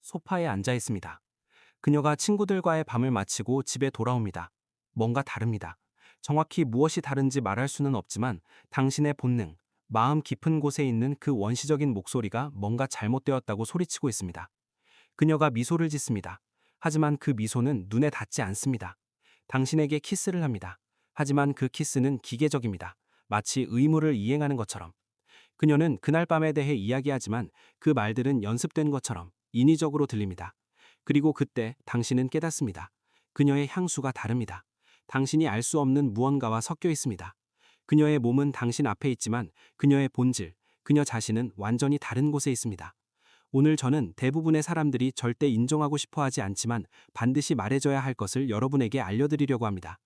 소파에 앉아 있습니다. 그녀가 친구들과의 밤을 마치고 집에 돌아옵니다. 뭔가 다릅니다. 정확히 무엇이 다른지 말할 수는 없지만 당신의 본능, 마음 깊은 곳에 있는 그 원시적인 목소리가 뭔가 잘못되었다고 소리치고 있습니다. 그녀가 미소를 짓습니다. 하지만 그 미소는 눈에 닿지 않습니다. 당신에게 키스를 합니다. 하지만 그 키스는 기계적입니다. 마치 의무를 이행하는 것처럼. 그녀는 그날 밤에 대해 이야기하지만 그 말들은 연습된 것처럼 인위적으로 들립니다. 그리고 그때 당신은 깨닫습니다. 그녀의 향수가 다릅니다. 당신이 알 수 없는 무언가와 섞여 있습니다. 그녀의 몸은 당신 앞에 있지만 그녀의 본질, 그녀 자신은 완전히 다른 곳에 있습니다. 오늘 저는 대부분의 사람들이 절대 인정하고 싶어 하지 않지만 반드시 말해줘야 할 것을 여러분에게 알려드리려고 합니다.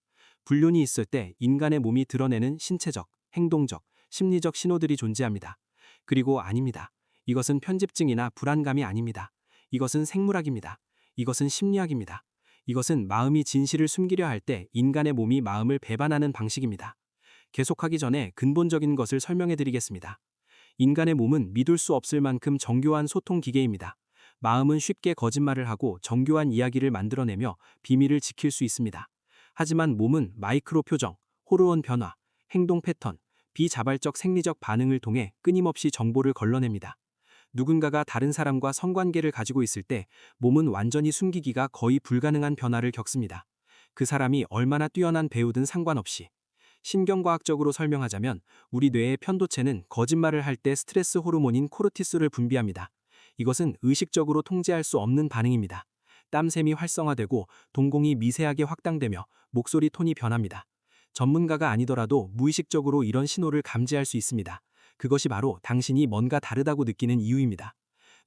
불륜이 있을 때 인간의 몸이 드러내는 신체적, 행동적, 심리적 신호들이 존재합니다. 그리고 아닙니다. 이것은 편집증이나 불안감이 아닙니다. 이것은 생물학입니다. 이것은 심리학입니다. 이것은 마음이 진실을 숨기려 할 때 인간의 몸이 마음을 배반하는 방식입니다. 계속하기 전에 근본적인 것을 설명해 드리겠습니다. 인간의 몸은 믿을 수 없을 만큼 정교한 소통 기계입니다. 마음은 쉽게 거짓말을 하고 정교한 이야기를 만들어내며 비밀을 지킬 수 있습니다. 하지만 몸은 마이크로 표정, 호르몬 변화, 행동 패턴, 비자발적 생리적 반응을 통해 끊임없이 정보를 걸러냅니다. 누군가가 다른 사람과 성관계를 가지고 있을 때 몸은 완전히 숨기기가 거의 불가능한 변화를 겪습니다. 그 사람이 얼마나 뛰어난 배우든 상관없이. 신경과학적으로 설명하자면 우리 뇌의 편도체는 거짓말을 할 때 스트레스 호르몬인 코르티솔을 분비합니다. 이것은 의식적으로 통제할 수 없는 반응입니다. 땀샘이 활성화되고 동공이 미세하게 확장되며 목소리 톤이 변합니다. 전문가가 아니더라도 무의식적으로 이런 신호를 감지할 수 있습니다. 그것이 바로 당신이 뭔가 다르다고 느끼는 이유입니다.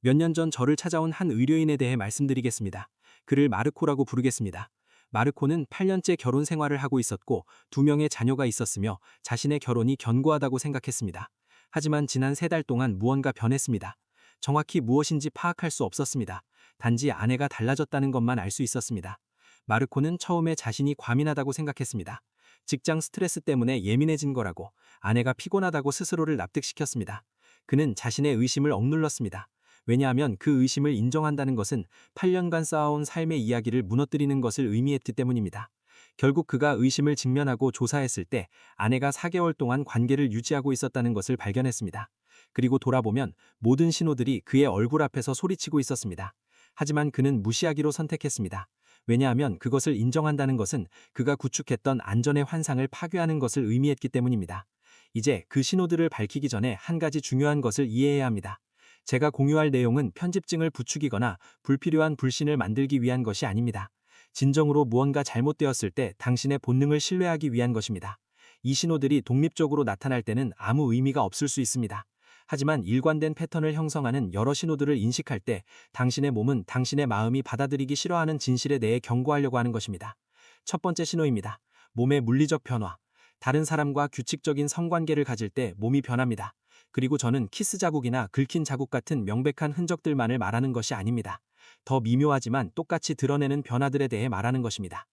몇 년 전 저를 찾아온 한 의료인에 대해 말씀드리겠습니다. 그를 마르코라고 부르겠습니다. 마르코는 8년째 결혼 생활을 하고 있었고 2명의 자녀가 있었으며 자신의 결혼이 견고하다고 생각했습니다. 하지만 지난 3달 동안 무언가 변했습니다. 정확히 무엇인지 파악할 수 없었습니다. 단지 아내가 달라졌다는 것만 알 수 있었습니다. 마르코는 처음에 자신이 과민하다고 생각했습니다. 직장 스트레스 때문에 예민해진 거라고, 아내가 피곤하다고 스스로를 납득시켰습니다. 그는 자신의 의심을 억눌렀습니다. 왜냐하면 그 의심을 인정한다는 것은 8년간 쌓아온 삶의 이야기를 무너뜨리는 것을 의미했기 때문입니다. 결국 그가 의심을 직면하고 조사했을 때 아내가 4개월 동안 관계를 유지하고 있었다는 것을 발견했습니다. 그리고 돌아보면 모든 신호들이 그의 얼굴 앞에서 소리치고 있었습니다. 하지만 그는 무시하기로 선택했습니다. 왜냐하면 그것을 인정한다는 것은 그가 구축했던 안전의 환상을 파괴하는 것을 의미했기 때문입니다. 이제 그 신호들을 밝히기 전에 한 가지 중요한 것을 이해해야 합니다. 제가 공유할 내용은 편집증을 부추기거나 불필요한 불신을 만들기 위한 것이 아닙니다. 진정으로 무언가 잘못되었을 때 당신의 본능을 신뢰하기 위한 것입니다. 이 신호들이 독립적으로 나타날 때는 아무 의미가 없을 수 있습니다. 하지만 일관된 패턴을 형성하는 여러 신호들을 인식할 때 당신의 몸은 당신의 마음이 받아들이기 싫어하는 진실에 대해 경고하려고 하는 것입니다. 첫 번째 신호입니다. 몸의 물리적 변화. 다른 사람과 규칙적인 성관계를 가질 때 몸이 변합니다. 그리고 저는 키스 자국이나 긁힌 자국 같은 명백한 흔적들만을 말하는 것이 아닙니다. 더 미묘하지만 똑같이 드러내는 변화들에 대해 말하는 것입니다.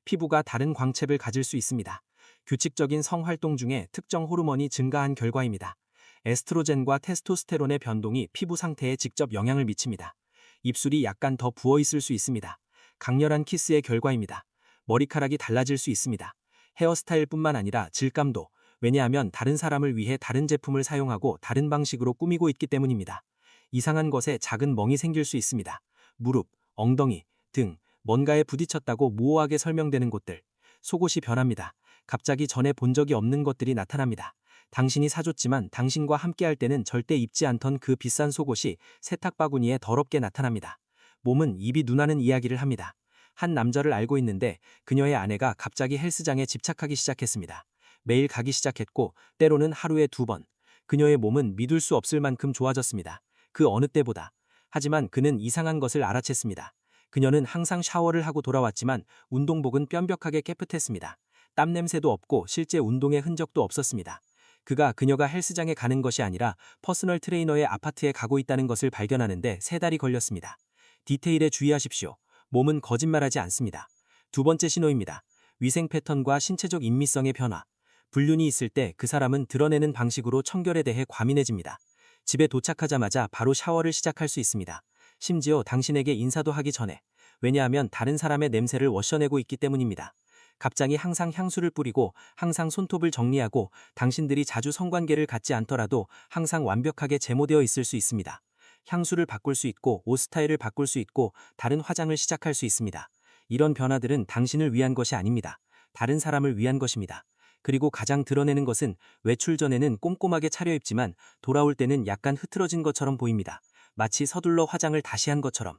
피부가 다른 광채를 가질 수 있습니다. 규칙적인 성활동 중에 특정 호르몬이 증가한 결과입니다. 에스트로겐과 테스토스테론의 변동이 피부 상태에 직접 영향을 미칩니다. 입술이 약간 더 부어 있을 수 있습니다. 강렬한 키스의 결과입니다. 머리카락이 달라질 수 있습니다. 헤어스타일뿐만 아니라 질감도, 왜냐하면 다른 사람을 위해 다른 제품을 사용하고 다른 방식으로 꾸미고 있기 때문입니다. 이상한 것에 작은 멍이 생길 수 있습니다. 무릎, 엉덩이, 등, 뭔가에 부딪혔다고 모호하게 설명되는 곳들. 속옷이 변합니다. 갑자기 전에 본 적이 없는 것들이 나타납니다. 당신이 사줬지만 당신과 함께할 때는 절대 입지 않던 그 비싼 속옷이 세탁 바구니에 더럽게 나타납니다. 몸은 입이 눈하는 이야기를 합니다. 한 남자를 알고 있는데 그녀의 아내가 갑자기 헬스장에 집착하기 시작했습니다. 매일 가기 시작했고 때로는 하루에 2번. 그녀의 몸은 믿을 수 없을 만큼 좋아졌습니다. 그 어느 때보다. 하지만 그는 이상한 것을 알아챘습니다. 그녀는 항상 샤워를 하고 돌아왔지만 운동복은 뼘벽하게 깨끗했습니다. 땀 냄새도 없고 실제 운동의 흔적도 없었습니다. 그녀가 헬스장에 가는 것이 아니라 퍼스널 트레이너의 아파트에 가고 있다는 것을 발견하는데 3달이 걸렸습니다. 디테일에 주의하십시오. 몸은 거짓말하지 않습니다. 두 번째 신호입니다. 위생 패턴과 신체적 인미성의 변화. 불륜이 있을 때 그 사람은 드러내는 방식으로 청결에 대해 과민해집니다. 집에 도착하자마자 바로 샤워를 시작할 수 있습니다. 심지어 당신에게 인사도 하기 전에. 왜냐하면 다른 사람의 냄새를 워셔내고 있기 때문입니다. 갑자기 항상 향수를 뿌리고 항상 손톱을 정리하고 당신들이 자주 성관계를 갖지 않더라도 항상 완벽하게 제모되어 있을 수 있습니다. 향수를 바꿀 수 있고 옷 스타일을 바꿀 수 있고 다른 화장을 시작할 수 있습니다. 이런 변화들은 당신을 위한 것이 아닙니다. 다른 사람을 위한 것입니다. 그리고 가장 드러내는 것은 외출 전에는 꼼꼼하게 차려입지만 돌아올 때는 약간 흐트러진 것처럼 보입니다. 마치 서둘러 화장을 다시 한 것처럼.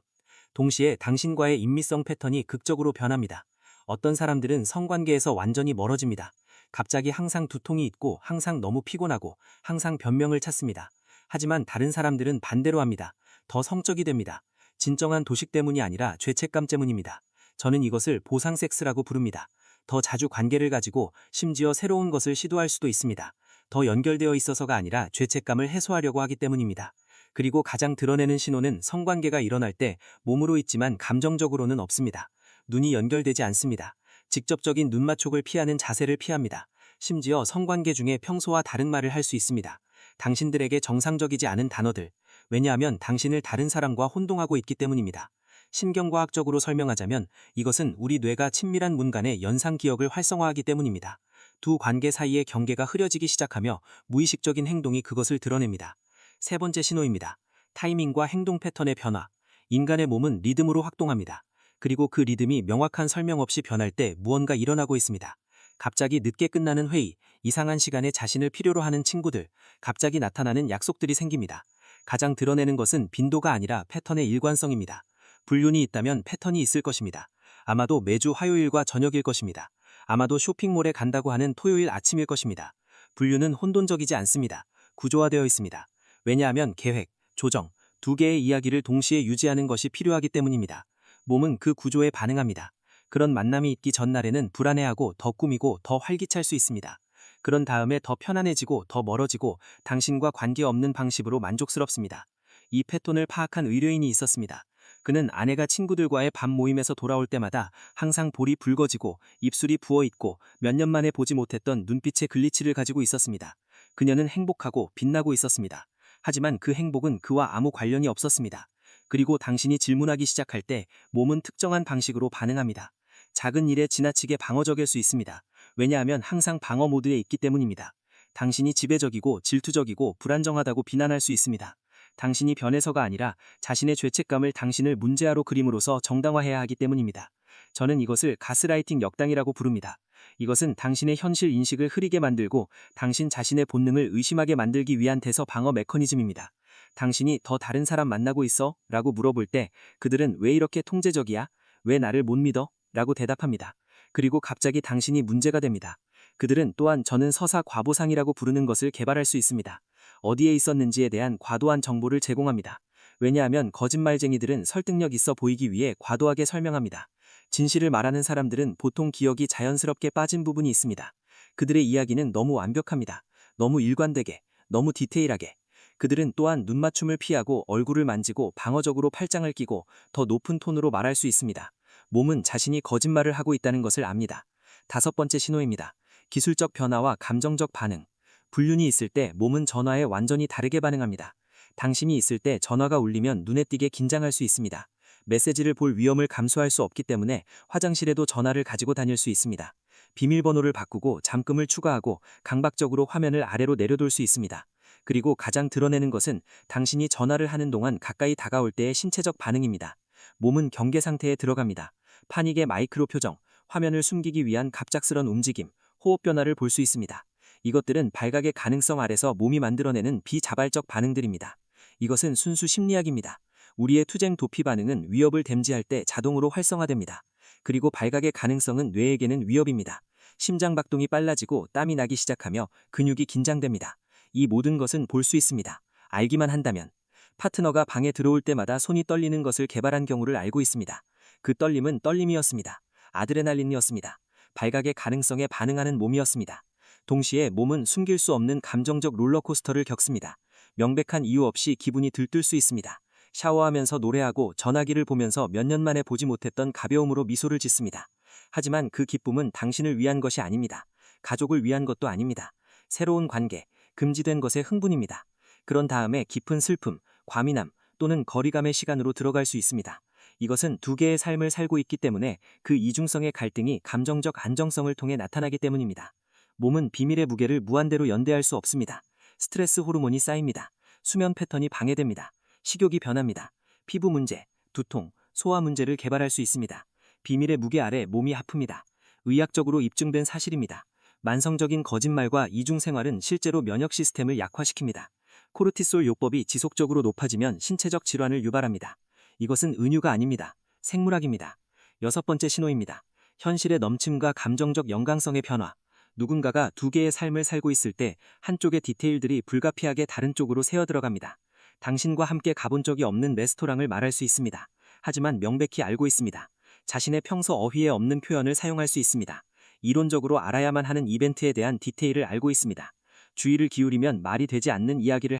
동시에 당신과의 인미성 패턴이 극적으로 변합니다. 어떤 사람들은 성관계에서 완전히 멀어집니다. 갑자기 항상 두통이 있고 항상 너무 피곤하고 항상 변명을 찾습니다. 하지만 다른 사람들은 반대로 합니다. 더 성적이 됩니다. 진정한 도식 때문이 아니라 죄책감 때문입니다. 저는 이것을 보상 섹스라고 부릅니다. 더 자주 관계를 가지고 심지어 새로운 것을 시도할 수도 있습니다. 더 연결되어 있어서가 아니라 죄책감을 해소하려고 하기 때문입니다. 그리고 가장 드러내는 신호는 성관계가 일어날 때 몸으로 있지만 감정적으로는 없습니다. 눈이 연결되지 않습니다. 직접적인 눈맞촉을 피하는 자세를 피합니다. 심지어 성관계 중에 평소와 다른 말을 할 수 있습니다. 당신들에게 정상적이지 않은 단어들. 왜냐하면 당신을 다른 사람과 혼동하고 있기 때문입니다. 신경과학적으로 설명하자면 이것은 우리 뇌가 친밀한 문간의 연상 기억을 활성화하기 때문입니다. 두 관계 사이의 경계가 흐려지기 시작하며 무의식적인 행동이 그것을 드러냅니다. 세 번째 신호입니다. 타이밍과 행동 패턴의 변화. 인간의 몸은 리듬으로 활동합니다. 그리고 그 리듬이 명확한 설명 없이 변할 때 무언가 일어나고 있습니다. 갑자기 늦게 끝나는 회의, 이상한 시간에 자신을 필요로 하는 친구들, 갑자기 나타나는 약속들이 생깁니다. 가장 드러내는 것은 빈도가 아니라 패턴의 일관성입니다. 불륜이 있다면 패턴이 있을 것입니다. 아마도 매주 화요일과 저녁일 것입니다. 아마도 쇼핑몰에 간다고 하는 토요일 아침일 것입니다. 불륜은 혼돈적이지 않습니다. 구조화되어 있습니다. 왜냐하면 계획, 조정, 두 개의 이야기를 동시에 유지하는 것이 필요하기 때문입니다. 몸은 그 구조에 반응합니다. 그런 만남이 있기 전날에는 불안해하고 더 꾸미고 더 활기찰 수 있습니다. 그런 다음에 더 편안해지고 더 멀어지고 당신과 관계없는 방식으로 만족스럽습니다. 이 패턴을 파악한 의뢰인이 있었습니다. 그는 아내가 친구들과의 밤 모임에서 돌아올 때마다 항상 볼이 붉어지고 입술이 부어있고 몇 년 만에 보지 못했던 눈빛의 글리치를 가지고 있었습니다. 그녀는 행복하고 빛나고 있었습니다. 하지만 그 행복은 그와 아무 관련이 없었습니다. 그리고 당신이 질문하기 시작할 때 몸은 특정한 방식으로 반응합니다. 작은 일에 지나치게 방어적일 수 있습니다. 왜냐하면 항상 방어 모드에 있기 때문입니다. 당신이 지배적이고 질투적이고 불안정하다고 비난할 수 있습니다. 당신이 변해서가 아니라 자신의 죄책감을 당신을 문제아로 그림으로써 정당화해야 하기 때문입니다. 저는 이것을 가스라이팅 역당이라고 부릅니다. 이것은 당신의 현실 인식을 흐리게 만들고 당신 자신의 본능을 의심하게 만들기 위한 대서 방어 메커니즘입니다. 당신이 더 다른 사람 만나고 있어? 라고 물어볼 때 그들은 왜 이렇게 통제적이야? 왜 나를 못 믿어? 라고 대답합니다. 그리고 갑자기 당신이 문제가 됩니다. 그들은 또한 저는 서사 과보상이라고 부르는 것을 개발할 수 있습니다. 어디에 있었는지에 대한 과도한 정보를 제공합니다. 왜냐하면 거짓말쟁이들은 설득력 있어 보이기 위해 과도하게 설명합니다. 진실을 말하는 사람들은 보통 기억이 자연스럽게 빠진 부분이 있습니다. 그들의 이야기는 너무 완벽합니다. 너무 일관되게, 너무 디테일하게. 그들은 또한 눈맞춤을 피하고 얼굴을 만지고 방어적으로 팔짱을 끼고 더 높은 톤으로 말할 수 있습니다. 몸은 자신이 거짓말을 하고 있다는 것을 압니다. 다섯 번째 신호입니다. 기술적 변화와 감정적 반응. 불륜이 있을 때 몸은 전화에 완전히 다르게 반응합니다. 당신이 있을 때 전화가 울리면 눈에 띄게 긴장할 수 있습니다. 메시지를 볼 위험을 감수할 수 없기 때문에 화장실에도 전화를 가지고 다닐 수 있습니다. 비밀번호를 바꾸고 잠금을 추가하고 강박적으로 화면을 아래로 내려돌 수 있습니다. 그리고 가장 드러내는 것은 당신이 전화를 하는 동안 가까이 다가올 때의 신체적 반응입니다. 몸은 경계 상태에 들어갑니다. 파닉의 마이크로 표정, 화면을 숨기기 위한 갑작스런 움직임, 호흡 변화를 볼 수 있습니다. 이것들은 발각의 가능성 아래서 몸이 만들어내는 비자발적 반응들입니다. 이것은 순수 심리학입니다. 우리의 투쟁 도피 반응은 위협을 댐지할 때 자동으로 활성화됩니다. 그리고 발각의 가능성은 뇌에게는 위협입니다. 심장 박동이 빨라지고 땀이 나기 시작하며 근육이 긴장됩니다. 이 모든 것은 볼 수 있습니다. 알기만 한다면. 파트너가 방에 들어올 때마다 손이 떨리는 것을 개발한 경우를 알고 있습니다. 그 떨림은 떨림이었습니다. 아드레날린이었습니다. 발각의 가능성에 반응하는 몸이었습니다. 동시에 몸은 숨길 수 없는 감정적 롤러코스터를 겪습니다. 명백한 이유 없이 기분이 들뜰 수 있습니다. 샤워하면서 노래하고 전화기를 보면서 몇 년 만에 보지 못했던 가벼움으로 미소를 짓습니다. 하지만 그 기쁨은 당신을 위한 것이 아닙니다. 가족을 위한 것도 아닙니다. 새로운 관계, 금지된 것의 흥분입니다. 그런 다음에 깊은 슬픔, 과민함, 또는 거리감의 시간으로 들어갈 수 있습니다. 이것은 두 개의 삶을 살고 있기 때문에 그 이중성의 갈등이 감정적 안정성을 통해 나타나기 때문입니다. 몸은 비밀의 무게를 무한대로 연대할 수 없습니다. 스트레스 호르몬이 쌓입니다. 수면 패턴이 방해됩니다. 식욕이 변합니다. 피부 문제, 두통, 소화 문제를 개발할 수 있습니다. 비밀의 무게 아래 몸이 아픕니다. 의학적으로 입증된 사실입니다. 만성적인 거짓말과 이중 생활은 실제로 면역 시스템을 약화시킵니다. 코르티솔 요법이 지속적으로 높아지면 신체적 질환을 유발합니다. 이것은 은유가 아닙니다. 생물학입니다. 6번째 신호입니다. 현실의 넘침과 감정적 연강성의 변화. 누군가가 두 개의 삶을 살고 있을 때 한쪽의 디테일들이 불가피하게 다른 쪽으로 새어들어갑니다. 당신과 함께 가본 적이 없는 레스토랑을 말할 수 있습니다. 하지만 명백히 알고 있습니다. 자신의 평소 어휘에 없는 표현을 사용할 수 있습니다. 이론적으로 알아야만 하는 이벤트에 대한 디테일을 알고 있습니다. 주의를 기울이면 말이 되지 않는 이야기를